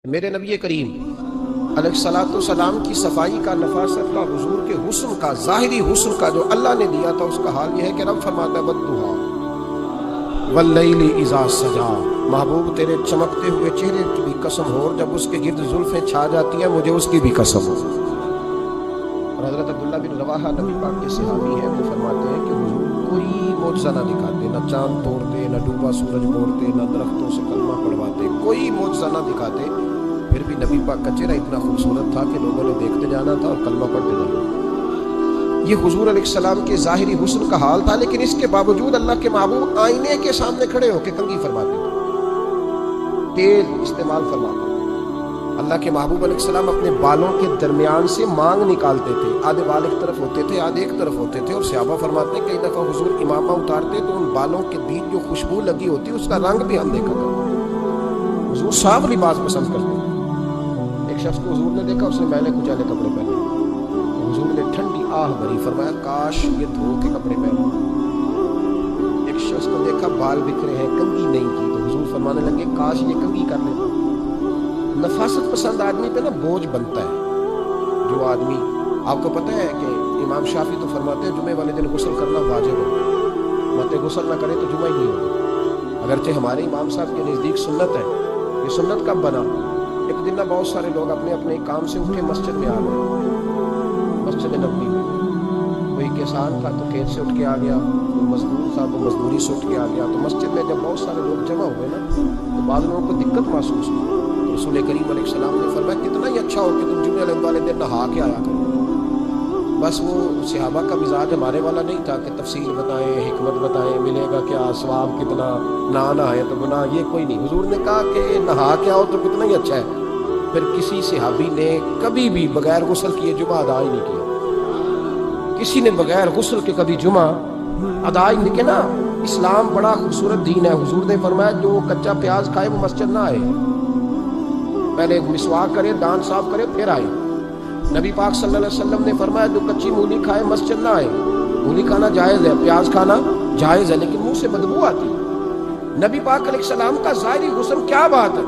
میرے نبی کریم علیہ الصلوۃ والسلام کی صفائی کا، نفاست کا، حضور کے حسن کا، ظاہری حسن کا جو اللہ نے دیا تھا، اس کا حال یہ ہے کہ رب فرماتا ہے والضحیٰ واللیل اذا سجا، محبوب تیرے چمکتے ہوئے چہرے کی بھی قسم ہو، اور جب اس کے گرد زلفیں چھا جاتی ہیں مجھے اس کی بھی قسم ہو۔ اور حضرت عبداللہ بن رواحہ نبی پاک کے صحابی ہیں، وہ فرماتے ہیں کہ حضور کوئی معجزہ نہ دکھاتے، نہ چاند توڑتے، نہ ڈوبا سورج موڑتے، نہ درختوں سے کلمہ پڑھواتے، کوئی معجزہ نہ دکھاتے، پھر بھی نبی پاک کا چہرہ اتنا خوبصورت تھا کہ لوگوں نے دیکھتے جانا تھا اور کلمہ پڑھتے جانا۔ یہ حضور علیہ السلام کے ظاہری حسن کا حال تھا، لیکن اس کے باوجود اللہ کے محبوب آئینے کے سامنے کھڑے ہو کے کنگھی فرماتے تھے، تیل استعمال فرماتے تھے۔ اللہ کے محبوب علیہ السلام اپنے بالوں کے درمیان سے مانگ نکالتے تھے، آدھے بال ایک طرف ہوتے تھے، آدھے ایک طرف ہوتے تھے، اور صحابہ فرماتے ہیں کئی دفعہ حضور امامہ اتارتے تو ان بالوں کے بیچ جو خوشبو لگی ہوتی اس کا رنگ بھی ہم دیکھا کرتے۔ حضور صاف لباس پسند کرتے تھے۔ ایک شخص کو حضور نے دیکھا، اس نے میلے کچالے کپڑے پہنے، حضور نے ٹھنڈی آہ بھری، فرمایا کاش یہ دھو کے کپڑے پہنو۔ ایک شخص کو دیکھا بال بکھرے ہیں، کنگھی نہیں کی، تو حضور فرمانے لگے کاش یہ کنگھی کر لیتا۔ نفاست پسند آدمی پہ نا بوجھ بنتا ہے۔ جو آدمی، آپ کو پتہ ہے کہ امام شافعی تو فرماتے ہیں جمعے والے دن غسل کرنا واجب ہے، مت غسل نہ کرے تو جمعہ ہی نہیں ہوگا۔ اگرچہ ہمارے امام صاحب کے نزدیک سنت ہے۔ یہ سنت کب بنا؟ ایک دن نہ بہت سارے لوگ اپنے اپنے کام سے اٹھے مسجد میں آ گئے، مسجد نبوی میں۔ کوئی کسان تھا تو کھیت سے اٹھ کے آ گیا، کوئی مزدور تھا تو مزدوری سے اٹھ کے آ گیا۔ تو مسجد میں جب بہت سارے لوگ جمع ہوئے نا، تو بعض لوگوں کو دقت محسوس ہوئی۔ تو رسول کریم علیہ السلام نے فرمایا کتنا ہی اچھا ہو کہ تم جمعے والے دن نہا کے آیا کرو۔ بس وہ صحابہ کا مزاج ہمارے والا نہیں تھا کہ تفصیل بتائیں، حکمت بتائیں، ملے گا کیا، ثواب کتنا، نہ نہائے تو گناہ، یہ کوئی نہیں۔ حضور نے کہا کہ نہا کے آؤ تو کتنا ہی اچھا ہے۔ پھر کسی صحابی نے کبھی بھی بغیر غسل کیے جمعہ ادا ہی نہیں کیا۔ کسی نے بغیر غسل کے کبھی جمعہ ادا ہی نہیں کیا نا۔ اسلام بڑا خوبصورت دین ہے۔ حضور نے فرمایا جو کچا پیاز کھائے وہ مسجد نہ آئے، پہلے مسواک کرے، دانت صاف کرے، پھر آئے۔ نبی پاک صلی اللہ علیہ وسلم نے فرمایا جو کچی مولی کھائے مسجد نہ آئے۔ مولی کھانا جائز ہے، پیاز کھانا جائز ہے، لیکن منہ سے بدبو آتی ہے۔ نبی پاک علیہ السلام کا ظاہری حسن کیا بات ہے۔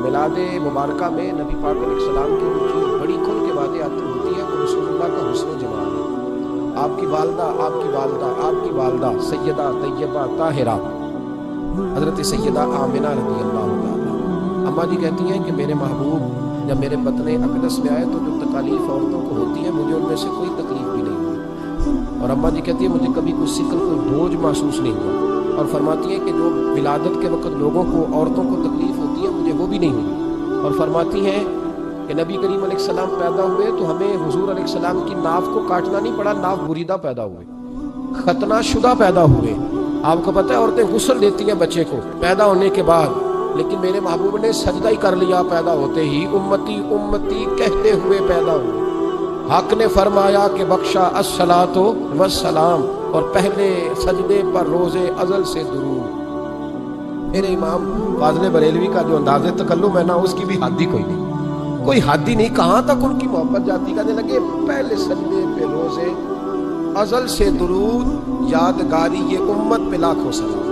میلاد مبارکہ میں نبی پاک علیہ السلام کی جو چیز بڑی کھل کے باتیں آتی ہوتی ہے وہ رسول اللہ کا حسن و جمال ہے۔ آپ کی والدہ، آپ کی والدہ، آپ کی والدہ سیدہ طیبہ طاہرہ حضرت سیدہ آمنہ رضی اللہ تعالیٰ، اماں جی کہتی ہیں کہ میرے محبوب جب میرے بطن اقدس میں آئے تو جو تکالیف عورتوں کو ہوتی ہیں مجھے ان میں سے کوئی تکلیف بھی نہیں ہوئی، اور اماں جی کہتی ہیں مجھے کبھی کوئی ثقل، کوئی بوجھ محسوس نہیں ہوا، اور فرماتی ہیں کہ جو ولادت کے وقت لوگوں کو، عورتوں کو تکلیف ہوتی ہے مجھے وہ بھی نہیں ہوئی، اور فرماتی ہیں کہ نبی کریم علیہ السلام پیدا ہوئے تو ہمیں حضور علیہ السلام کی ناف کو کاٹنا نہیں پڑا، ناف بریدہ پیدا ہوئے، ختنہ شدہ پیدا ہوئے۔ آپ کو پتہ ہے عورتیں غسل دیتی ہیں بچے کو پیدا ہونے کے بعد، لیکن میرے محبوب نے سجدہ ہی کر لیا پیدا ہوتے ہی، امتی امتی کہتے ہوئے پیدا ہوئے۔ حق نے فرمایا کہ بخشا الصلاۃ والسلام، اور پہلے سجدے پر روز ازل سے درود۔ میرے امام فاضل بریلوی کا جو انداز تکلم ہے نا، اس کی بھی حد ہی کوئی نہیں، کوئی حد ہی نہیں، کہاں تک ان کی محبت جاتی، کہنے لگے پہلے سجدے پہ روز ازل سے درود، یادگاری یہ امت پہ لاکھوں سلام،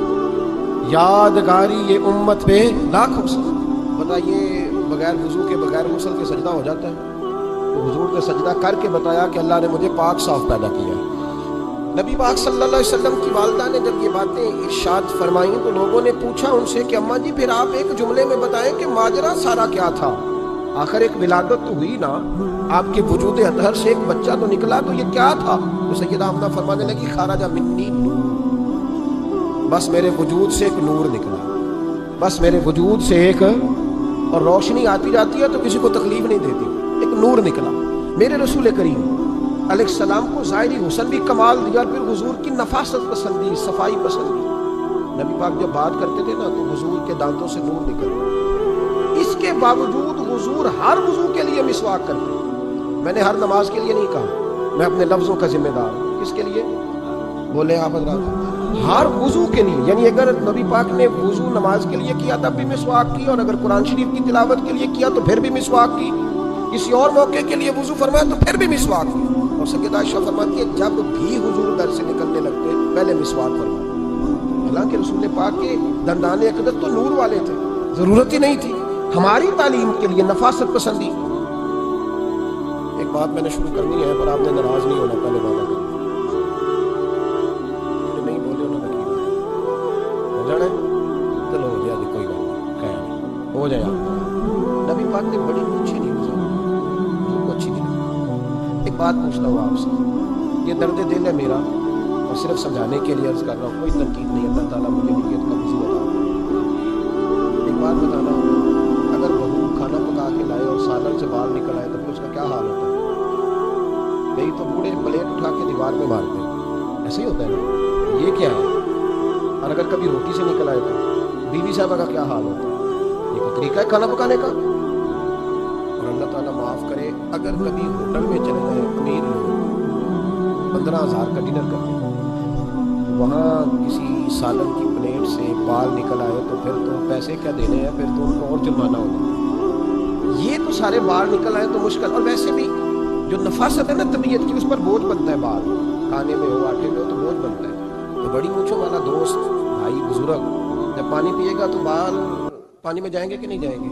یادگاری یہ امت پہ لاکھوں سلام۔ بتائیے بغیر وضو کے، بغیر غسل کے سجدہ ہو جاتا ہے؟ تو حضور نے سجدہ کر کے بتایا کہ اللہ نے مجھے پاک صاف پیدا کیا ہے۔ نبی پاک صلی اللہ علیہ وسلم کی والدہ نے جب یہ باتیں ارشاد فرمائیں تو لوگوں نے پوچھا ان سے کہ اماں جی پھر آپ ایک جملے میں بتائیں کہ ماجرا سارا کیا تھا، آخر ایک ولادت تو ہوئی نا، آپ کے وجود اطہر سے ایک بچہ تو نکلا، تو یہ کیا تھا؟ تو سیدہ آمنہ فرمانے لگی خرج منی نور، بس میرے وجود سے ایک نور نکلا، بس میرے وجود سے ایک، اور روشنی آتی جاتی ہے تو کسی کو تکلیف نہیں دیتی، ایک نور نکلا۔ میرے رسول کریم علیہ السلام کو ظاہری حسن بھی کمال دیا، پھر حضور کی نفاست پسندی، صفائی پسندی۔ نبی پاک جب بات کرتے تھے نا تو حضور کے دانتوں سے نور نکلتا، اس کے باوجود حضور ہر وضو کے لیے مسواک کرتے۔ میں نے ہر نماز کے لیے نہیں کہا، میں اپنے لفظوں کا ذمہ دار ہوں۔ کس کے لیے بولے آپ حضرات؟ ہر وضو کے لیے، یعنی اگر نبی پاک نے وضو نماز کے لیے کیا تب بھی مسواک کی، اور اگر قرآن شریف کی تلاوت کے لیے کیا تو پھر بھی مسواک کی، کسی اور موقع کے لیے وضو فرمایا تو پھر بھی مسواک کی۔ اور سیدہ عائشہ فرماتی ہے جب بھی حضور گھر سے نکلنے لگتے پہلے مسواک فرماتے۔ حالانکہ رسول پاک کے دندان اقدس تو نور والے تھے، ضرورت ہی نہیں تھی، ہماری تعلیم کے لیے نفاست پسندی. ایک بات میں نے شروع کرنی ہے پر آپ نے ناراض نہیں ہونا، پہلے وعدہ کرنا. نہیں بولے انہوں نے ہو جانا ہے، چلو ہو جائے کوئی بات نہیں، خیر ہو جائے. آپ نبی پاک نے بڑی اچھی نہیں گزاری، اچھی نہیں. ایک بات پوچھتا ہوں آپ سے، یہ درد دل ہے میرا اور صرف سمجھانے کے لیے عرض کر رہا ہوں، کوئی تنقید نہیں. اللہ تعالیٰ مجھے نیت کا وسیع بتا. ایک بات بتانا، اگر بہو کھانا پکا کے لائے اور سالن سے بال نکل آئے تو پھر اس کا کیا حال ہوتا ہے؟ نہیں تو بوڑھے پلیٹ اٹھا کے دیوار میں مارتے ہیں، ایسے ہی ہوتا ہے نا. یہ کیا ہے؟ اور اگر کبھی روٹی سے نکل آئے تو بیوی صاحبہ کا کیا حال ہوتا ہے؟ یہ کوئی طریقہ ہے کھانا پکانے کا؟ اور اللہ تعالیٰ معاف کرے، اگر کبھی ہوٹل میں چلے جائیں، امیر لوگ 15,000 کا ڈنر کرتے ہیں، وہاں کسی سالن کی پلیٹ سے بال نکل آئے تو پھر تو پیسے کیا دینے ہیں، پھر تو ان کو اور جرمانہ ہوگا. یہ تو سارے بال نکل آئے تو مشکل. اور ویسے بھی جو نفاست ہے نا طبیعت کی، اس پر بوجھ بنتا ہے. بال کھانے میں ہو، آٹے میں ہو تو بوجھ بنتا ہے. تو بڑی مونچھوں والا دوست، بھائی، بزرگ جب پانی پیے گا تو بال پانی میں جائیں گے کہ نہیں جائیں گے؟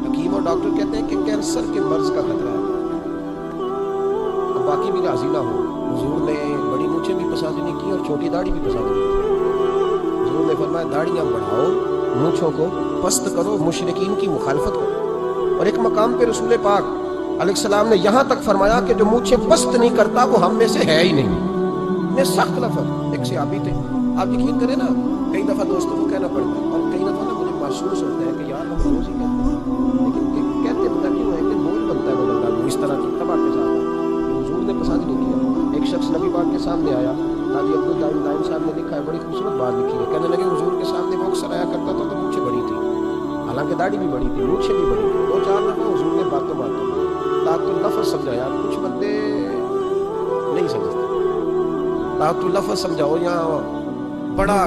حکیم اور ڈاکٹر کہتے ہیں کہ کینسر کے مرض کا خطرہ ہے. اب باقی بھی راضی نہ ہو، حضور نے بڑی مونچھیں بھی پسند نہیں کی اور چھوٹی داڑھی بھی پسند نہیں کی. حضور نے فرمایا داڑھیاں بڑھاؤ، مونچھوں کو پست کرو، مشرکین کی مخالفت کرو. اور ایک مقام پہ رسول پاک علیہ السلام نے یہاں تک فرمایا کہ جو مونچھیں پست نہیں کرتا وہ ہم میں سے ہے ہی نہیں. یہ سخت لفظ. ایک صحابی تھے، آپ یقین کریں نا، کئی دفعہ دوستوں کو کہنا پڑتا ہے اور کئی دفعہ نا مجھے محسوس ہوتا ہے کہ یار ہم روز ہی کہتے ہیں، لیکن کہتے پتہ کیوں ہے کہ بوجھ بنتا ہے وہ بندہ اس طرح کی تباہ کے ساتھ. حضور نے پسند نہیں کیا. ایک شخص نبی پاک کے سامنے آیا، قاضی عبدالدائم صاحب نے لکھا ہے، بڑی خوبصورت بات لکھی ہے. کہنے لگے حضور کے سامنے وہ اکثر آیا کرتا تھا تو مونچھیں بڑی تھی، حالانکہ داڑھی بھی بڑی تھی، مونچھیں بھی بڑی تھی. 2-4 دفعہ حضور نے باتوں تاعت اللفظ سمجھایا. کچھ بندے نہیں سمجھتے. تاعت اللفظ سمجھاؤ یا بڑا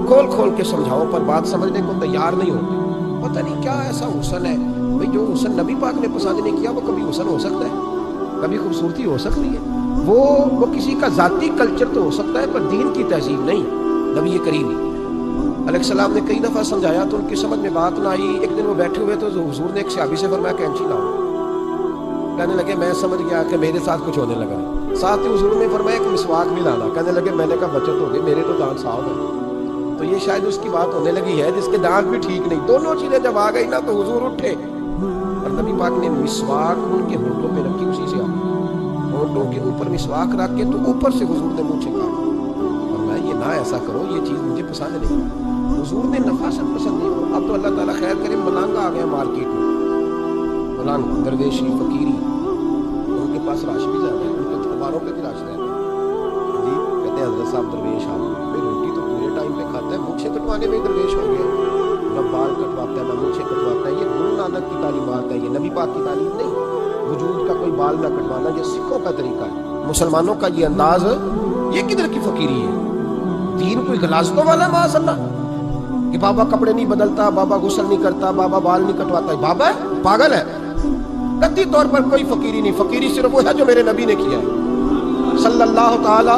کھول کے سمجھاؤ پر بات سمجھنے کو تیار نہیں ہوتے. پتہ نہیں کیا ایسا حسن ہے بھئی، جو حسن نبی پاک نے پسند نہیں کیا وہ کبھی حسن ہو سکتا ہے، کبھی خوبصورتی ہو سکتی ہے. وہ کسی کا ذاتی کلچر تو ہو سکتا ہے پر دین کی تہذیب نہیں. نبی کریم علیہ السلام نے کئی دفعہ سمجھایا تو ان کی سمجھ میں بات نہ آئی. ایک دن وہ بیٹھے ہوئے تو حضور نے ایک صحابی سے فرمایا کینچی لاؤ. کہنے لگے میں سمجھ گیا کہ میرے ساتھ کچھ ہونے لگا. ساتھ ہی حضور نے فرمایا ایک مسواک بھی لانا. کہنے لگے میں نے کہا بچت ہو گئی، میرے تو دانت صاف ہے. تو یہ شاید اس کی بات ہونے لگی ہے جس کے دانت بھی ٹھیک نہیں. دونوں چیزیں جب آ گئی نا تو حضور اٹھے اور نبی پاک نے مسواک ان کے ہونٹوں پہ رکھی. اسی سے ہونٹوں کے اوپر مسواک رکھ کے تو اوپر سے حضور نے منہ چھکا اور میں یہ نہ ایسا کرو، یہ چیز مجھے پسند نہیں. حضور نے نفاست پسند نہیں کرو. اب تو اللہ تعالیٰ خیر کرے ملانگا آ گیا مارکیٹ میں. ملانگ درویشی فقیری، ان کے پاس راش بھی زیادہ ہے، ان کے تلواروں پہ بھی راش رہتا ہے. جی کہتے ہیں حضرت صاحب درویش آپ میں روٹی تو پورے ٹائم پہ کھاتا ہے، مونچھیں کٹوانے میں درویش ہو گیا. نہ بال کٹواتا ہے نہ مونچھیں کٹواتا ہے. یہ گرو نانک کی تعلیمات ہے، یہ نبی پاک کی تعلیم نہیں. وجود کا کوئی بال نہ کٹوانا یہ سکھوں کا طریقہ ہے. مسلمانوں کا یہ انداز، یہ کدھر کی فقیری ہے؟ دین کوئی غلاظتوں والا ہے معاذ اللہ کہ بابا کپڑے نہیں بدلتا، بابا غسل نہیں کرتا، بابا بال نہیں کٹواتا. بابا ہے پاگل ہے. قطعی طور پر کوئی فقیری نہیں. فقیری صرف وہ ہے جو میرے نبی نے کیا ہے صلی اللہ تعالی.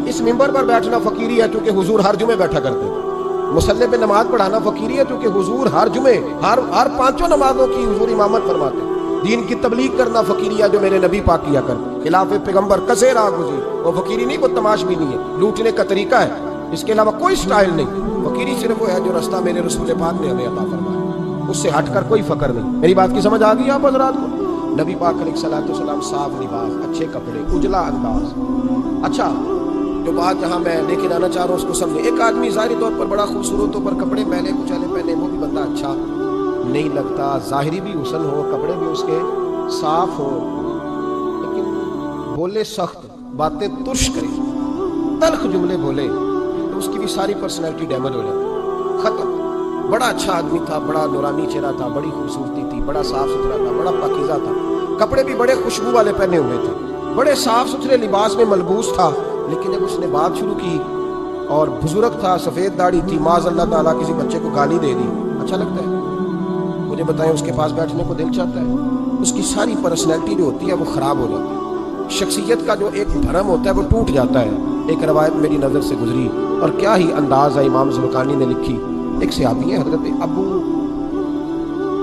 اس منبر پر بیٹھنا فقیری ہے کیونکہ حضور ہر جمعے بیٹھا کرتے تھے. مصلی پہ نماز پڑھانا فقیری ہے کیونکہ حضور ہر جمعے ہر 5 نمازوں کی حضور امامت فرماتے. دین کی تبلیغ کرنا فقیری ہے جو میرے نبی پاک کیا کرتے. خلاف پیغمبر کسے راہ گزیر، وہ فقیری نہیں، وہ تماش بھی نہیں ہے، لوٹنے کا طریقہ ہے. اس کے علاوہ کوئی سٹائل نہیں. فقیری صرف وہ ہے جو رستہ میرے رسول پاک نے ہمیں عطا فرمایا، اس سے ہٹ کر کوئی فقر نہیں. میری بات کی سمجھ آ گئی آپ حضرات کو؟ نبی پاک علیہ السلام صاف لباس، اچھے کپڑے، اجلا انداز. اچھا جو بات جہاں میں لے کے جانا چاہ رہا ہوں اس کو سمجھے. ایک آدمی ظاہری طور پر بڑا خوبصورت ہو پر کپڑے میلے کچالے پہنے، وہ بھی بندہ اچھا نہیں لگتا. ظاہری بھی حسن ہو، کپڑے بھی اس کے صاف ہو، لیکن بولے سخت، باتیں ترش کرے، تلخ جملے بولے تو اس کی بھی ساری پرسنالٹی ڈیمیج ہو جاتی، ختم. بڑا اچھا آدمی تھا، بڑا نورانی چہرہ تھا، بڑی خوبصورتی تھی، بڑا صاف ستھرا تھا، بڑا پاکیزہ تھا، کپڑے بھی بڑے خوشبو والے پہنے ہوئے تھے، بڑے صاف ستھرے لباس میں ملبوس تھا. لیکن جب اس نے بات شروع کی اور بزرگ تھا، سفید داڑھی تھی، معاذ اللہ تعالیٰ کسی بچے کو گالی دے دی، اچھا لگتا ہے؟ مجھے بتائیں اس کے پاس بیٹھنے کو دل چاہتا ہے؟ اس کی ساری پرسنالٹی جو ہوتی ہے وہ خراب ہو جاتی ہے. شخصیت کا جو ایک بھرم ہوتا ہے وہ ٹوٹ جاتا ہے. ایک روایت میری نظر سے گزری اور کیا ہی انداز ہے، امام زرقانی نے لکھی. ایک صحابی ہیں حضرت ابو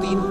3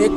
1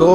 2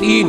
3।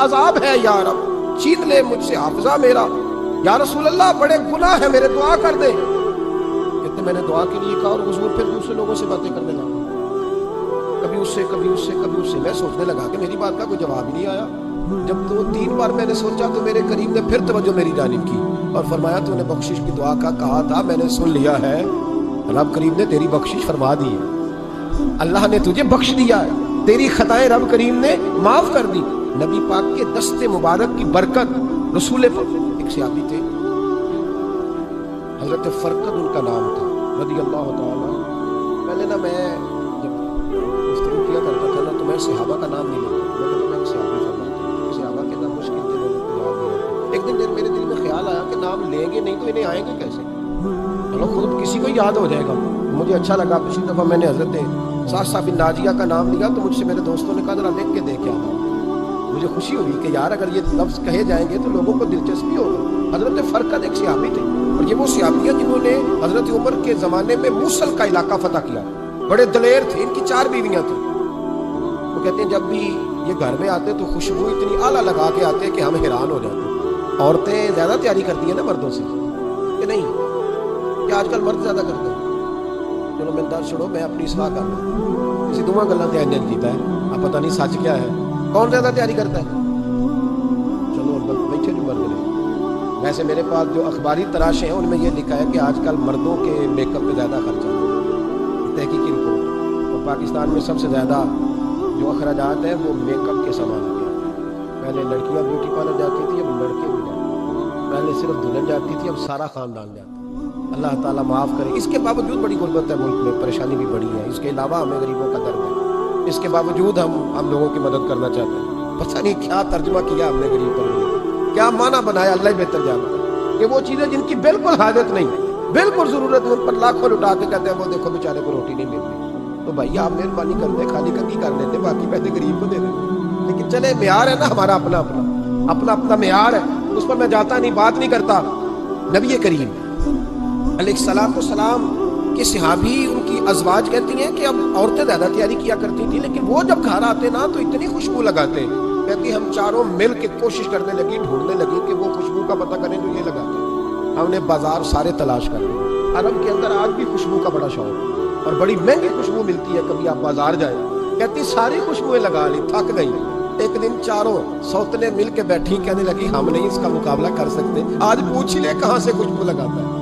عذاب ہے یا رب، چھین لے مجھ سے حافظہ میرا، یا رسول اللہ بڑے گناہ ہیں میرے، دعا کر دیں۔ کہتے میں نے دعا کے لیے کہا اور حضور پھر دوسرے لوگوں سے باتیں کرنے لگا، کبھی اس سے کبھی اس سے کبھی اس سے۔ میں سوچنے لگا کہ میری بات کا کوئی جواب ہی نہیں آیا۔ جب 2-3 بار میں نے سوچا تو میرے کریم نے پھر توجہ میری جانب کی اور فرمایا تو نے بخشش کی دعا کا کہا تھا، میں نے سن لیا ہے، رب کریم نے تیری بخشش فرما دی ہے، اللہ نے تجھے بخش دیا ہے، تیری خطائیں رب کریم نے معاف کر دی۔ نبی پاک کے دست مبارک کی برکت، رسول ایک صحابی تھے حضرت فرقد ان کا نام تھا رضی اللہ تعالیٰ۔ پہلے نا میں جب گفتگو کیا کرتا تھا نا تو میں صحابہ کا نام نہیں لیتا، میں کہتا میں ایک صحابی فرماتا ہوں، صحابہ کے نام مشکل تھے لوگوں کو یاد نہیں رہتے۔ ایک دن میرے دل میں خیال آیا کہ نام لیں گے نہیں تو انہیں آئیں گے کیسے، چلو خود کسی کو یاد ہو جائے گا۔ مجھے اچھا لگا، پچھلی دفعہ میں نے حضرت ساسا بن ناجیہ کا نام لیا تو مجھ سے میرے دوستوں نے کہا ذرا لکھ کے دیکھ کیا نام۔ مجھے خوشی ہوئی کہ یار اگر یہ لفظ کہے جائیں گے تو لوگوں کو دلچسپی ہوگی۔ حضرت فرقد ایک صحابی تھے اور یہ وہ صحابی ہیں جنہوں نے حضرت عمر کے زمانے میں موصل کا علاقہ فتح کیا، بڑے دلیر تھے، ان کی 4 بیویاں تھیں۔ وہ کہتے ہیں جب بھی یہ گھر میں آتے تو خوشبو اتنی اعلیٰ لگا کے آتے کہ ہم حیران ہو جاتے۔ عورتیں زیادہ تیاری کرتی ہیں نا مردوں سے کہ نہیں، کہ آج کل مرد زیادہ کرتے ہیں۔ چلو میں دار چھوڑو، میں اپنی اصلاح کر لوں، کسی دونوں گلوں سے انجن کیتا ہے، اب پتہ نہیں سچ کیا ہے، کون زیادہ تیاری کرتا ہے۔ چلو بیٹھے جو مرد نے، ویسے میرے پاس جو اخباری تراشیں ہیں ان میں یہ لکھا ہے کہ آج کل مردوں کے میک اپ پہ زیادہ خرچہ ہے، تحقیقی رپورٹ، اور پاکستان میں سب سے زیادہ جو اخراجات ہیں وہ میک اپ کے سامان کے۔ پہلے لڑکیاں بیوٹی پارلر جاتی تھی، اب لڑکے بھی جاتے ہیں، پہلے صرف دلہن جاتی تھی، اب سارا خاندان جاتا ہے۔ اللہ تعالیٰ معاف کرے۔ اس کے باوجود بڑی غربت ہے ملک میں، پریشانی بھی بڑی ہے، اس کے علاوہ ہمیں غریبوں کا درد ہے، اس کے باوجود ہم لوگوں کی مدد کرنا چاہتے ہیں۔ پتہ نہیں کیا ترجمہ کیا ہم نے غریب پر غریب، کیا معنی بنایا، اللہ ہی بہتر جانتا ہے کہ وہ چیزیں جن کی بالکل حاجت نہیں، بالکل ضرورت ہے، ان پر لاکھوں لٹا کے کہتے ہیں وہ دیکھو بیچارے کو روٹی نہیں ملتی، تو بھائی آپ مہربانی کر دیں، خالی کنگھی کر لیتے، باقی پیسے غریب کو دے دیں۔ لیکن چلے معیار ہے نا ہمارا اپنا معیار ہے، اس پر میں جاتا نہیں، بات نہیں کرتا۔ نبی کریم علیہ السلام کے صحابی، ان کی ازواج کہتی ہیں کہ اب عورتیں زیادہ تیاری کیا کرتی تھیں، لیکن وہ جب گھر آتے نا تو اتنی خوشبو لگاتے، کہتی ہم چاروں مل کے کوشش کرنے لگی، ڈھونڈنے لگی کہ وہ خوشبو کا پتہ کریں جو یہ لگاتے۔ ہم نے بازار سارے تلاش کر لیے، عرب کے اندر آج بھی خوشبو کا بڑا شوق ہے اور بڑی مہنگی خوشبو ملتی ہے، کبھی آپ بازار جائیں، کہتی ساری خوشبوئیں لگا لی، تھک گئی۔ ایک دن چاروں سوتنے مل کے بیٹھی، کہنے لگی ہم نہیں اس کا مقابلہ کر سکتے، آج پوچھ لے کہاں سے خوشبو لگاتا ہے،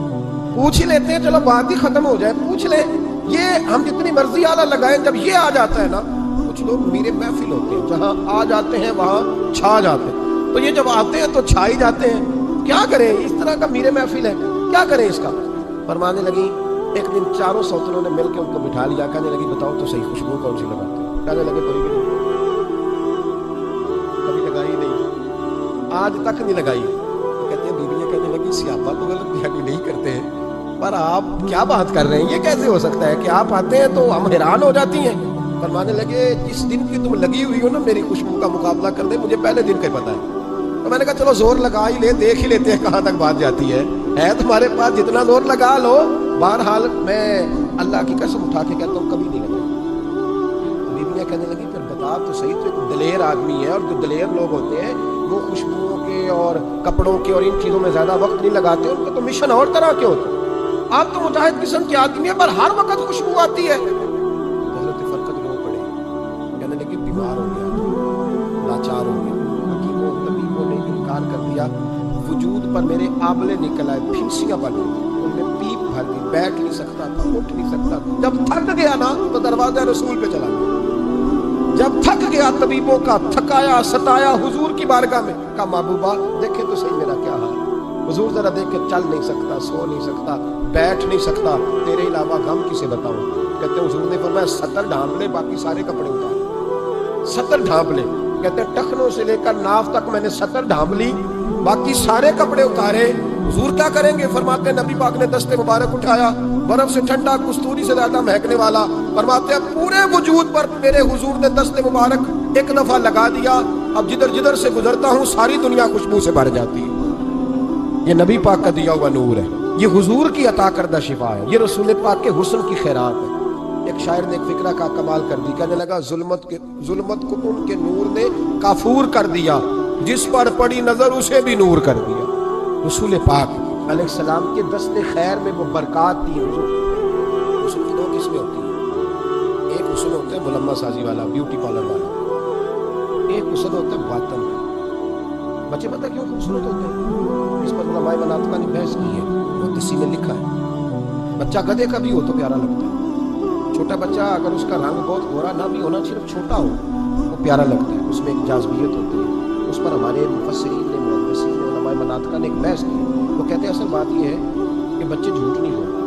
پوچھ ہی لیتے ہیں، چلو بات ہی ختم ہو جائے، پوچھ لیں۔ یہ ہم جتنی مرضی اعلیٰ لگائیں، جب یہ آ جاتا ہے نا، کچھ لوگ میرے محفل ہوتے ہیں جہاں آ جاتے ہیں وہاں چھا جاتے ہیں، تو یہ جب آتے ہیں تو چھا ہی جاتے ہیں، کیا کریں، اس طرح کا میرے محفل ہے، کیا کریں اس کا۔ فرمانے لگی ایک دن چاروں سوتنوں نے مل کے ان کو بٹھا لیا، کہنے لگی بتاؤ تو صحیح خوشبو کون سی لگاتے ہیں، کہنے لگے کوئی بھی نہیں، کبھی لگائی نہیں، آج تک نہیں لگائی۔ کہتے ہیں بیویاں کہنے لگی صحابہ تو غلط بیانی نہیں کرتے ہیں، پر آپ کیا بات کر رہے ہیں، یہ کیسے ہو سکتا ہے کہ آپ آتے ہیں تو ہم حیران ہو جاتی ہیں۔ فرمانے لگے جس دن کی تم لگی ہوئی ہو نا میری خوشبو کا مقابلہ کرنے، مجھے پہلے دن کا پتا ہے۔ تو میں نے کہا چلو زور لگا ہی لے، دیکھ ہی لیتے ہیں کہاں تک بات جاتی ہے تمہارے پاس، جتنا زور لگا لو۔ بہرحال میں اللہ کی قسم اٹھا کے کہتا ہوں کبھی نہیں لگا۔ بیویاں کہنے لگی پھر بتا تو صحیح، تو ایک دلیر آدمی ہے، اور جو دلیر لوگ ہوتے ہیں وہ خوشبوؤں کے اور کپڑوں کے اور ان چیزوں میں زیادہ وقت نہیں لگاتے، ان کے تو مشن اور طرح کے ہوتے ہیں۔ آپ تو مجاہد قسم کی آدمی ہے، پر ہر وقت خوشبو آتی ہے۔ حضرت فرقد رو پڑے، کہنے لگے بیمار ہو گیا، لاچار ہو گیا، حکیموں طبیبوں نے انکار کر دیا، وجود پر میرے آبلے نکل آئے، پھنسیاں بن گئی، ان میں پیپ بھر گئی، بیٹھ نہیں سکتا تھا، اٹھ نہیں سکتا تھا۔ جب تھک گیا نا تو دروازہ رسول پہ چلا گیا، جب تھک گیا طبیبوں کا تھکایا ستایا حضور کی بارگاہ میں، کہا محبوبہ دیکھے تو صحیح میرا کیا حال۔ حضور ذرا دیکھ کے، چل نہیں سکتا، سو نہیں سکتا، بیٹھ نہیں سکتا، تیرے علاوہ غم کسے بتاؤں۔ کہتے ہیں حضور نے فرمایا 70 ڈھانپ لے، باقی سارے کپڑے اتار، 70 ڈھانپ لے۔ کہتے ہیں ٹخنوں سے لے کر ناف تک میں نے 70 ڈھانپ لی، باقی سارے کپڑے اتارے۔ حضور کیا کریں گے؟ فرماتے ہیں نبی پاک نے دست مبارک اٹھایا، برف سے ٹھنڈا، کستوری سے زیادہ مہکنے والا، فرماتے ہیں پورے وجود پر میرے حضور نے دست مبارک ایک دفعہ لگا دیا، اب جدھر جدھر سے گزرتا ہوں ساری دنیا خوشبو سے بھر جاتی ہے۔ یہ نبی پاک کا دیا ہوا نور ہے، یہ حضور کی عطا کردہ شفا ہے، یہ رسول پاک کے حسن کی خیرات ہے۔ ایک شاعر نے ایک فکرہ کا کمال کر دی، کہنے لگا ظلمت کو ان کے نور نے کافور کر دیا، جس پر پڑی نظر اسے بھی نور کر دیا۔ رسول پاک علیہ السلام کے دست خیر میں وہ برکات تھی۔ حسن کی دو قسمیں ہوتی ہیں، ایک حسن ہوتا ہے ملمہ سازی والا، بیوٹی پارلر والا، ایک حسن ہوتا ہے باطن۔ بچے پتہ کیوں خوبصورت ہوتے ہیں؟ اس پر علماء مناطق نے بحث کی ہے، محدثین نے لکھا ہے۔ بچہ گدھے کا بھی ہو تو پیارا لگتا ہے، چھوٹا بچہ اگر اس کا رنگ بہت گورا نہ بھی ہونا، صرف چھوٹا ہو وہ پیارا لگتا ہے، اس میں ایک جاذبیت ہوتی ہے۔ اس پر ہمارے مفسرین نے، محدثین نے، علماء مناطق نے ایک بحث کی۔ وہ کہتے ہیں اصل بات یہ ہے کہ بچے جھوٹ نہیں بولتے،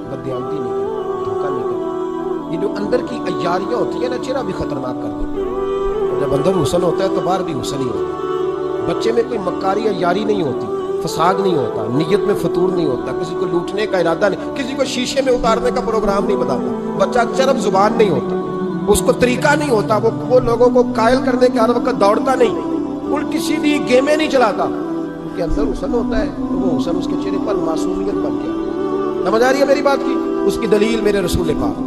بددیانتی نہیں کرتے، دھوکہ نہیں کرتے۔ یہ جو اندر کی عیاریاں ہوتی ہیں نا، چہرہ بھی خطرناک کر دیتے ہیں۔ اور جب اندر حسن ہوتا ہے تو باہر بھی حسن ہی ہوتا ہے۔ بچے میں کوئی مکاری عیاری نہیں ہوتی، فساد نہیں ہوتا، نیت میں فطور نہیں ہوتا، کسی کو لوٹنے کا ارادہ نہیں، کسی کو شیشے میں اتارنے کا پروگرام نہیں بناتا۔ بچہ چرب زبان نہیں ہوتا، اس کو طریقہ نہیں ہوتا، وہ لوگوں کو قائل کرنے کے ہر وقت دوڑتا نہیں، الٹی سیدھی گیمیں نہیں چلاتا۔ ان کے اندر حسن ہوتا ہے تو وہ حسن اس کے چہرے پر معصومیت بن گیا۔ سمجھ آ رہی ہے میری بات کی؟ اس کی دلیل میرے رسول پاک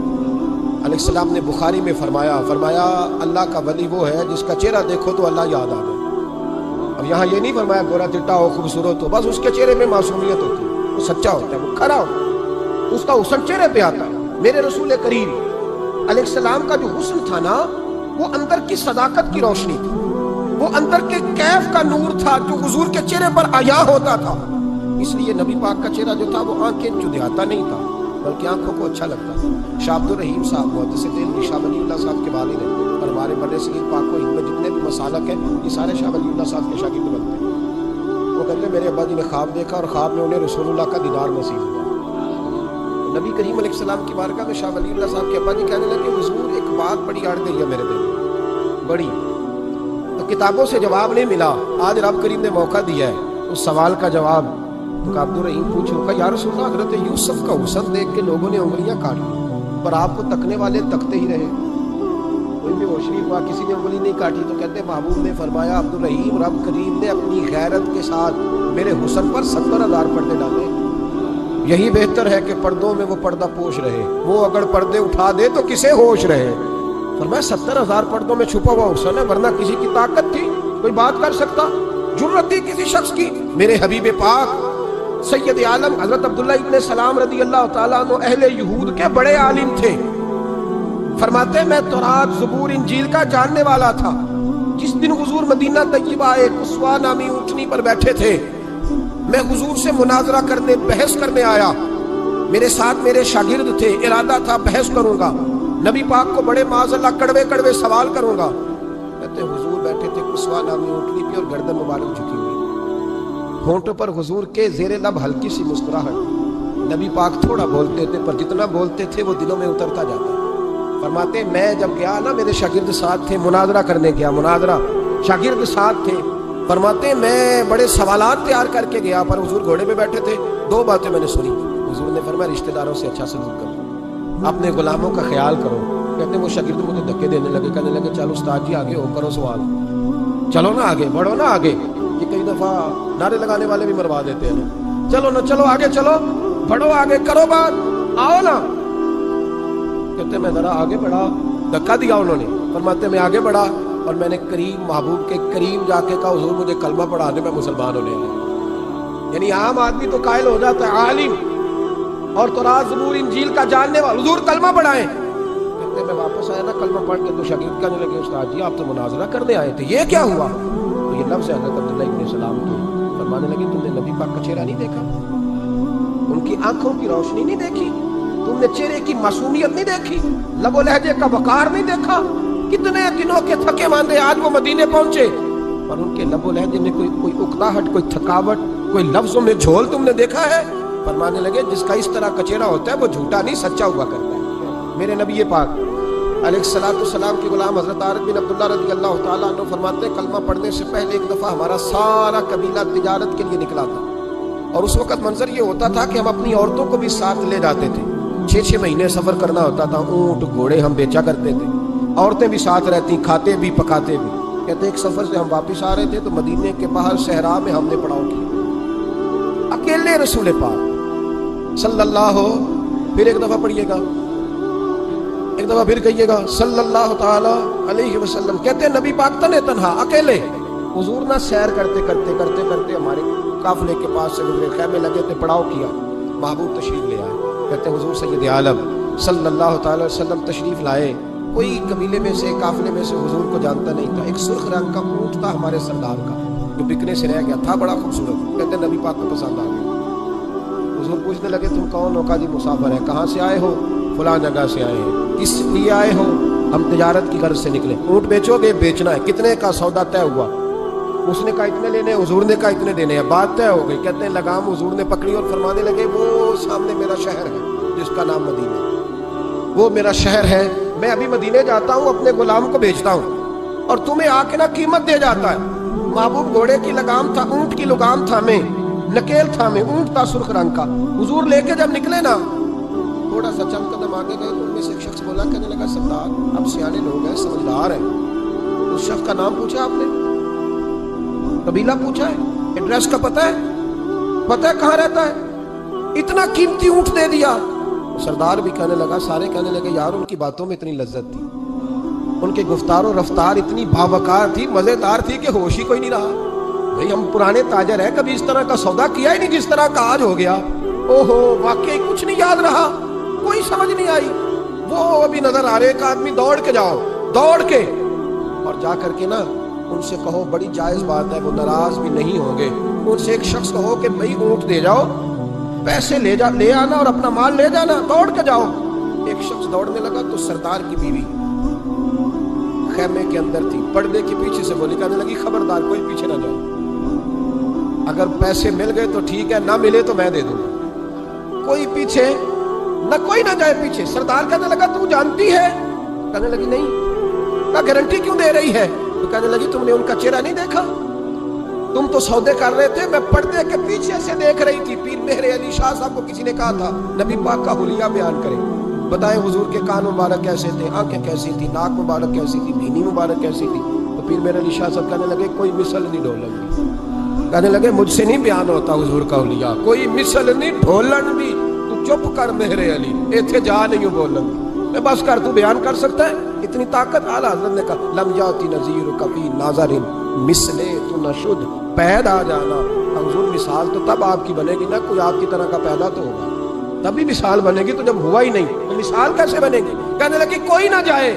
علیہ السلام نے بخاری میں فرمایا اللہ کا ولی وہ ہے جس کا چہرہ دیکھو تو اللہ یاد آ گئے۔ اب یہاں یہ نہیں فرمایا گورا چٹا ہو، خوبصورت ہو، بس اس کے چہرے میں معصومیت ہوتی ہے، وہ سچا ہوتا ہے، وہ کھرا ہوتا ہے، اس کا حسن چہرے پہ آتا ہے۔ میرے رسول کریم علیہ السلام کا جو حسن تھا نا، وہ اندر کی صداقت کی روشنی تھی، وہ اندر کے کیف کا نور تھا جو حضور کے چہرے پر عیاں ہوتا تھا۔ اس لیے نبی پاک کا چہرہ جو تھا وہ آنکھیں چدھیاتا نہیں تھا، بلکہ آنکھوں کو اچھا لگتا تھا۔ شاہ عبد الرحیم صاحب محدث دہلوی شاہ ولی اللہ صاحب کے والد ہیں، اور ہمارے بڑے سید پاک کو ان میں جتنے بھی مسالک ہیں یہ سارے شاہ ولی اللہ صاحب کے شاگرد بنتے ہیں۔ وہ کہتے ہیں میرے ابا جی نے خواب دیکھا اور خواب میں انہیں رسول اللہ کا دیدار نصیب ہوا۔ نبی کریم علیہ السلام کی بارگاہ میں شاہ ولی اللہ صاحب کے ابا جی کہنے لگے حضور ایک بات بڑی اڑ گئی ہے میرے دل میں، بڑی، تو کتابوں سے جواب نہیں ملا، آج رب کریم نے موقع دیا ہے اس سوال کا جواب۔ تو عبد الرحیم پوچھو کہ یا رسول اللہ حضرت یوسف کا حسن دیکھ کے لوگوں نے انگلیاں کاٹ لی، پر آپ کو تکنے والے تکتے ہی رہے، کوئی بھی ہوش نہیں ہوا، کسی نے انگلی نہیں کاٹی۔ تو کہتے محبوب نے فرمایا عبد الرحیم رب کریم نے اپنی غیرت کے ساتھ میرے حسن پر 70,000 پردے ڈالے، یہی بہتر ہے کہ پردوں میں وہ پردہ پوش رہے، وہ اگر پردے اٹھا دے تو کسے ہوش رہے۔ فرمایا 70,000 پردوں میں چھپا ہوا حسن ہے، ورنہ کسی کی طاقت تھی کوئی بات کر سکتا، جرت تھی کسی شخص کی؟ میرے حبیب پاک سید عالم حضرت عبداللہ ابن سلام رضی اللہ تعالیٰ عنہ اہل یہود کے بڑے عالم تھے۔ فرماتے میں تورات، زبور، انجیل کا جاننے والا تھا۔ جس دن حضور مدینہ طیبہ ایک اسوا نامی اونٹنی پر بیٹھے تھے، میں حضور سے مناظرہ کرنے، بحث کرنے آیا، میرے ساتھ میرے شاگرد تھے، ارادہ تھا بحث کروں گا، نبی پاک کو بڑے معاذ اللہ کڑوے کڑوے سوال کروں گا۔ کہتے حضور بیٹھے تھے اسوا نامی اونٹنی پہ اور گردن مبارک جھکی ہوئی، ہونٹوں پر حضور کے زیر لب ہلکی سی مسکراہٹ۔ نبی پاک تھوڑا بولتے تھے پر جتنا بولتے تھے وہ دلوں میں اترتا جاتا۔ فرماتے میں جب گیا نا، میرے شاگرد ساتھ تھے، مناظرہ کرنے گیا، مناظرہ، شاگرد ساتھ تھے۔ فرماتے میں بڑے سوالات تیار کر کے گیا، پر حضور گھوڑے پہ بیٹھے تھے، دو باتیں میں نے سنی۔ حضور نے فرمایا رشتہ داروں سے اچھا سلوک کرو، اپنے غلاموں کا خیال کرو۔ کہتے ہیں وہ شاگرد مجھے دھکے دینے لگے، کہنے لگے چلو استاد جی آگے ہو، کرو سوال، چلو نا آگے بڑھو نا آگے۔ یہ کئی دفعہ نعرے لگانے والے بھی مروا دیتے ہیں نا، چلو نا چلو آگے چلو، بڑھو آگے، کرو بات، آؤ نا۔ کہتے میں ذرا آگے بڑھا، دھکا دیا انہوں نے۔ فرماتے میں آگے بڑھا اور میں نے کریم محبوب کے کریم جا کے کہا حضور مجھے کلمہ پڑھا دے، میں مسلمان ہونے لگا۔ یعنی عام آدمی تو قائل ہو جاتا ہے، عالم اور تورات زبور انجیل کا جاننے والا، حضور کلمہ پڑھائیں۔ کہتے میں واپس آیا نا کلمہ پڑھ کے، تو شاگرد کہنے لگے استاد جی آپ تو مناظرہ کرنے آئے تھے، یہ کیا ہوا؟ تو یہ لفظ ہے حضرت عبداللہ ابن سلام کے۔ فرمانے لگے تم نے نبی پاک کا چہرہ نہیں دیکھا، ان کی آنکھوں کی روشنی نہیں دیکھی، تم نے چہرے کی معصومیت نہیں دیکھی، لب و لہجے کا وقار نہیں دیکھا؟ کتنے دنوں کے تھکے ماندے آج وہ مدینے پہنچے، اور ان کے لب و لہجے میں کوئی اکتاہٹ، کوئی تھکاوٹ، کوئی لفظوں میں جھول تم نے دیکھا ہے؟ فرمانے لگے جس کا اس طرح کا چہرہ ہوتا ہے وہ جھوٹا نہیں سچا ہوا کرتا ہے۔ میرے نبی پاک علیہ السلام کے غلام حضرت عارف بن عبداللہ رضی اللہ تعالیٰ عنہ فرماتے ہیں کلمہ پڑھنے سے پہلے ایک دفعہ ہمارا سارا قبیلہ تجارت کے لیے نکلا تھا، اور اس وقت منظر یہ ہوتا تھا کہ ہم اپنی عورتوں کو بھی ساتھ لے جاتے تھے، 6 مہینے سفر کرنا ہوتا تھا، اونٹ گھوڑے ہم بیچا کرتے تھے، عورتیں بھی ساتھ رہتی، کھاتے بھی پکاتے بھی۔ کہتے ایک سفر سے ہم واپس آ رہے تھے تو مدینے کے باہر صحرا میں ہم نے پڑاؤ کیا، اکیلے رسول پاک صلی اللہ ہو۔ پھر ایک دفعہ پڑھیے گا ایک دفعہ پھر کہیے گا صلی اللہ تعالی علیہ وسلم. کہتے ہیں نبی پاک تنے تنہا اکیلے حضور نہ سیر کرتے کرتے کرتے کرتے ہمارے قافلے کے پاس سے گزرے, خیمے لگے تھے, پڑاؤ کیا, محبوب تشریف لے آئے. کہتے ہیں حضور سید عالم صلی اللہ تعالی وسلم تشریف لائے. کوئی قبیلے میں سے قافلے میں سے حضور کو جانتا نہیں تھا. ایک سرخ رنگ کا اونٹ تھا ہمارے سردار کا جو بکنے سے رہ گیا تھا, بڑا خوبصورت. کہتے ہیں نبی پاک کو پسند آ گیا. حضور پوچھنے لگے تم کون ہو؟ کہا جی مسافر ہے. کہاں سے آئے ہو؟ فلاں جگہ سے آئے ہیں. کس لیے آئے ہو؟ ہم تجارت کی غرض سے نکلے. اونٹ بیچو گے؟ بیچنا ہے. کتنے کا سودا طے ہوا؟ اس نے کہا اتنے لینے, حضور نے کہا اتنے دینے ہیں. بات طے ہو گئی. کہتے ہیں لگام حضور نے پکڑی اور فرمانے لگے وہ سامنے میرا شہر ہے جس کا نام مدینہ ہے, وہ میرا شہر ہے. میں ابھی مدینے جاتا ہوں, اپنے غلام کو بیچتا ہوں اور تمہیں آ کے نا قیمت دے جاتا ہے. محبوب گھوڑے کی لگام تھا, اونٹ کی لگام تھا میں, نکیل تھا میں, اونٹ تھا سرخ رنگ کا. حضور لے کے جب نکلے نا تھوڑا سا چند قدم آگے گئے تو ان میں سے ایک شخص بولا, کہنے لگا سردار اب سیانے لوگ ہیں, سمجھدار ہیں. اس شخص کا نام پوچھا آپ نے, قبیلہ پوچھا ہے, ایڈریس کا پتہ ہے کہاں رہتا ہے, اتنا قیمتی اونٹ دے دیا. سردار بھی کہنے لگا, سارے کہنے لگے یار ان کی باتوں میں اتنی لذت تھی, ان کے گفتار و رفتار اتنی باوقار تھی, مزیدار تھی کہ ہوش ہی کوئی نہیں رہا. بھئی ہم پرانے تاجر ہیں, کبھی اس طرح کا سودا کیا ہی نہیں جس طرح کا آج ہو گیا. اوہو واقعی کچھ نہیں یاد رہا, کوئی سمجھ نہیں آئی. وہ ابھی نظر آ رہے, ایک آدمی دوڑ کے جاؤ, دوڑ کے اور جا کر کے نا ان سے کہو, بڑی جائز بات ہے, وہ ناراض بھی نہیں ہوں گے. ان سے ایک شخص کہو کہ بھئی اونٹ دے جاؤ, پیسے لے آنا اور اپنا مال لے جانا, دوڑ کے جاؤ. ایک شخص دوڑنے لگا تو سردار کی بیوی خیمے کے اندر تھی, پردے کے پیچھے سے بولی, کہنے لگی خبردار کوئی پیچھے نہ جائے, اگر پیسے مل گئے تو ٹھیک ہے, نہ ملے تو میں دے دوں گا, کوئی پیچھے نہ, کوئی نہ جائے پیچھے. سردار کہنے لگا تو جانتی ہے؟ کہنے لگی نہیں. کہا گارنٹی کیوں دے رہی ہے؟ تو کہنے لگی تم نے ان کا چہرہ نہیں دیکھا, تم تو سودے کر رہے تھے, میں پردے کے پیچھے سے دیکھ رہی تھی. پیر مہر علی شاہ صاحب کو کسی نے کہا تھا نبی پاک کا حلیہ بیان کریں, بتائیں حضور کے کان مبارک کیسے تھے, آنکھیں کیسی تھی, ناک مبارک کیسی تھی, بینی مبارک کیسی تھی. تو پیر مہر علی شاہ صاحب کہنے لگے کوئی مثل نہیں ڈھولن بھی. کہنے لگے مجھ سے نہیں بیان ہوتا حضور کا حلیہ, کوئی مثل نہیں ڈھولن بھی. تو چپ کر مہر علی, ایتھے جا نہیں ہوں بولن میں, بس کر, تو بیان کر سکتا ہے اتنی طاقت. اعلیٰ حضرت نے کہا لم یاتی نذیر کفی ناظر مثلے تو نشد, پیدا جانا. حضور مثال تو تب آپ کی بنے گی نا, کوئی آپ کی طرح کا پیدا تو ہوگا, تبھی مثال بنے گی. تو جب ہوا ہی نہیں تو مثال کیسے بنے گی؟ کہنے لگی کوئی نہ جائے,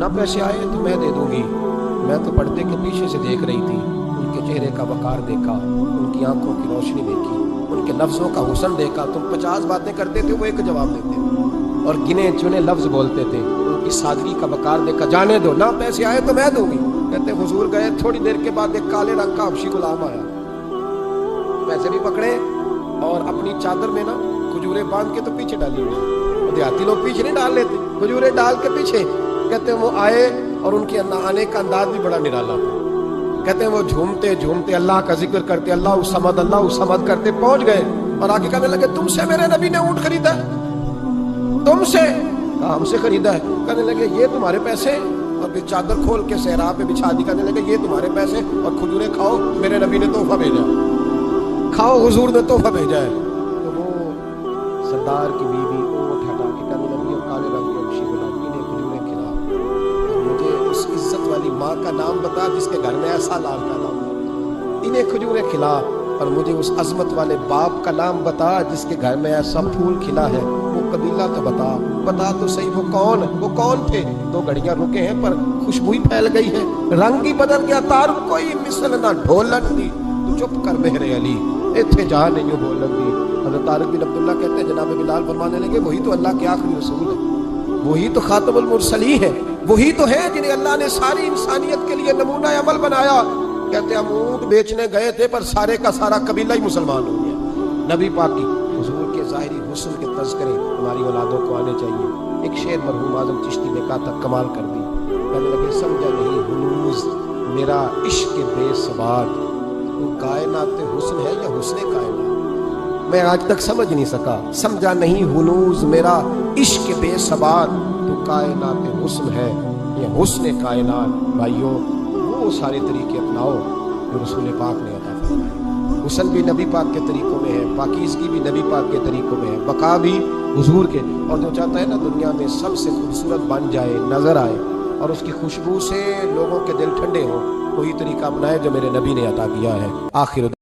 نہ پیسے آئے تو میں دے دوں گی. میں تو پردے کے پیچھے سے دیکھ رہی تھی, ان کے چہرے کا وقار دیکھا, ان کی آنکھوں کی روشنی دیکھی, ان کے لفظوں کا حسن دیکھا. تم 50 باتیں کرتے تھے, وہ ایک جواب دیتے اور گنے چنے لفظ بولتے تھے. ان کی سادگی کا وقار دیکھا. جانے دو, نہ پیسے آئے تو میں دوں گی. کہتے حضور گئے, تھوڑی دیر کے بعد ایک کالے رنگ کا حبشی غلام آیا, پیسے بھی پکڑے اور اپنی چادر میں نا کھجورے باندھ کے تو پیچھے ڈالی ہوئی. دیہاتی لوگ پیچھے نہیں ڈال لیتے, کھجورے ڈال کے پیچھے. کہتے ہیں وہ آئے اور ان کے آنے کا انداز بھی بڑا نرالا تھا. کہتے ہیں وہ جھومتے جھومتے اللہ کا ذکر کرتے, اللہ الصمد کرتے پہنچ گئے اور آگے کہنے لگے تم سے میرے نبی نے اونٹ خریدا ہے؟ تم سے؟ کہا ہم سے خریدا ہے. کہنے لگے یہ تمہارے پیسے, اور پھر چادر کھول کے صحرا پہ بچھا دی. کہنے لگے یہ تمہارے پیسے اور کھجورے کھاؤ, میرے نبی نے تحفہ بھیجا, کھاؤ حضور نے تحفہ بھیجا ہے. تو وہ سردار کی بیوی اونٹ ہٹا کے کہنے لگی اور کالے رنگ کے حبشی غلام انہیں کھجورے کھلا, اور مجھے اس عزت والی ماں کا نام بتا جس کے گھر میں ایسا لال پیدا ہوا, انہیں کھجورے کھلا. اور مجھے اس عظمت والے باپ کا نام بتا جس کے گھر میں ایسا پھول کھلا ہے, وہ قبیلہ تو بتا تو صحیح, وہ کون تھے؟ 2 گھڑیاں رکے ہیں پر خوشبو پھیل گئی ہے, رنگ ہی بدل گیا, تار کوئی مثل نہ ڈھولن دی. تو چپ کر مہر علی, ایتھے جا نہیں ہوں بولن دی. حضرت طارق بن عبداللہ کہتے ہیں جناب بلال فرمانے لگے وہی تو اللہ کے آخری رسول ہے, وہی تو خاتم المرسلین ہے, وہی تو ہے جنہیں اللہ نے ساری انسانیت کے لیے نمونہ عمل بنایا. کہتے ہیں ہم اونٹ بیچنے گئے تھے پر سارے کا سارا قبیلہ ہی مسلمان ہو گیا. نبی پاک کی حضور کے ظاہری حسن کے تذکرے ہماری اولادوں کو آنے چاہیے. ایک شعر مرحوم اعظم چشتی نے کہا تھا, کمال کر دی. کہنے لگے سمجھا نہیں ہنوز میرا عشق بے ثبات, تو کائنات حسن ہے یا حسن کائنات؟ میں آج تک سمجھ نہیں سکا. سمجھا نہیں ہنوز میرا عشق بے ثبات, تو کائنات حسن ہے یا حسن کائنات. بھائیوں وہ سارے طریقے اپناؤ جو رسول پاک نے عطا فرمائے. حسن بھی نبی پاک کے طریقوں میں ہے, پاکیزگی بھی نبی پاک کے طریقوں میں ہے, بقا بھی حضور کے، اور جو چاہتا ہے نا دنیا میں سب سے خوبصورت بن جائے، نظر آئے اور اس کی خوشبو سے لوگوں کے دل ٹھنڈے ہوں، وہی طریقہ اپنائے جو میرے نبی نے عطا کیا ہے۔ آخر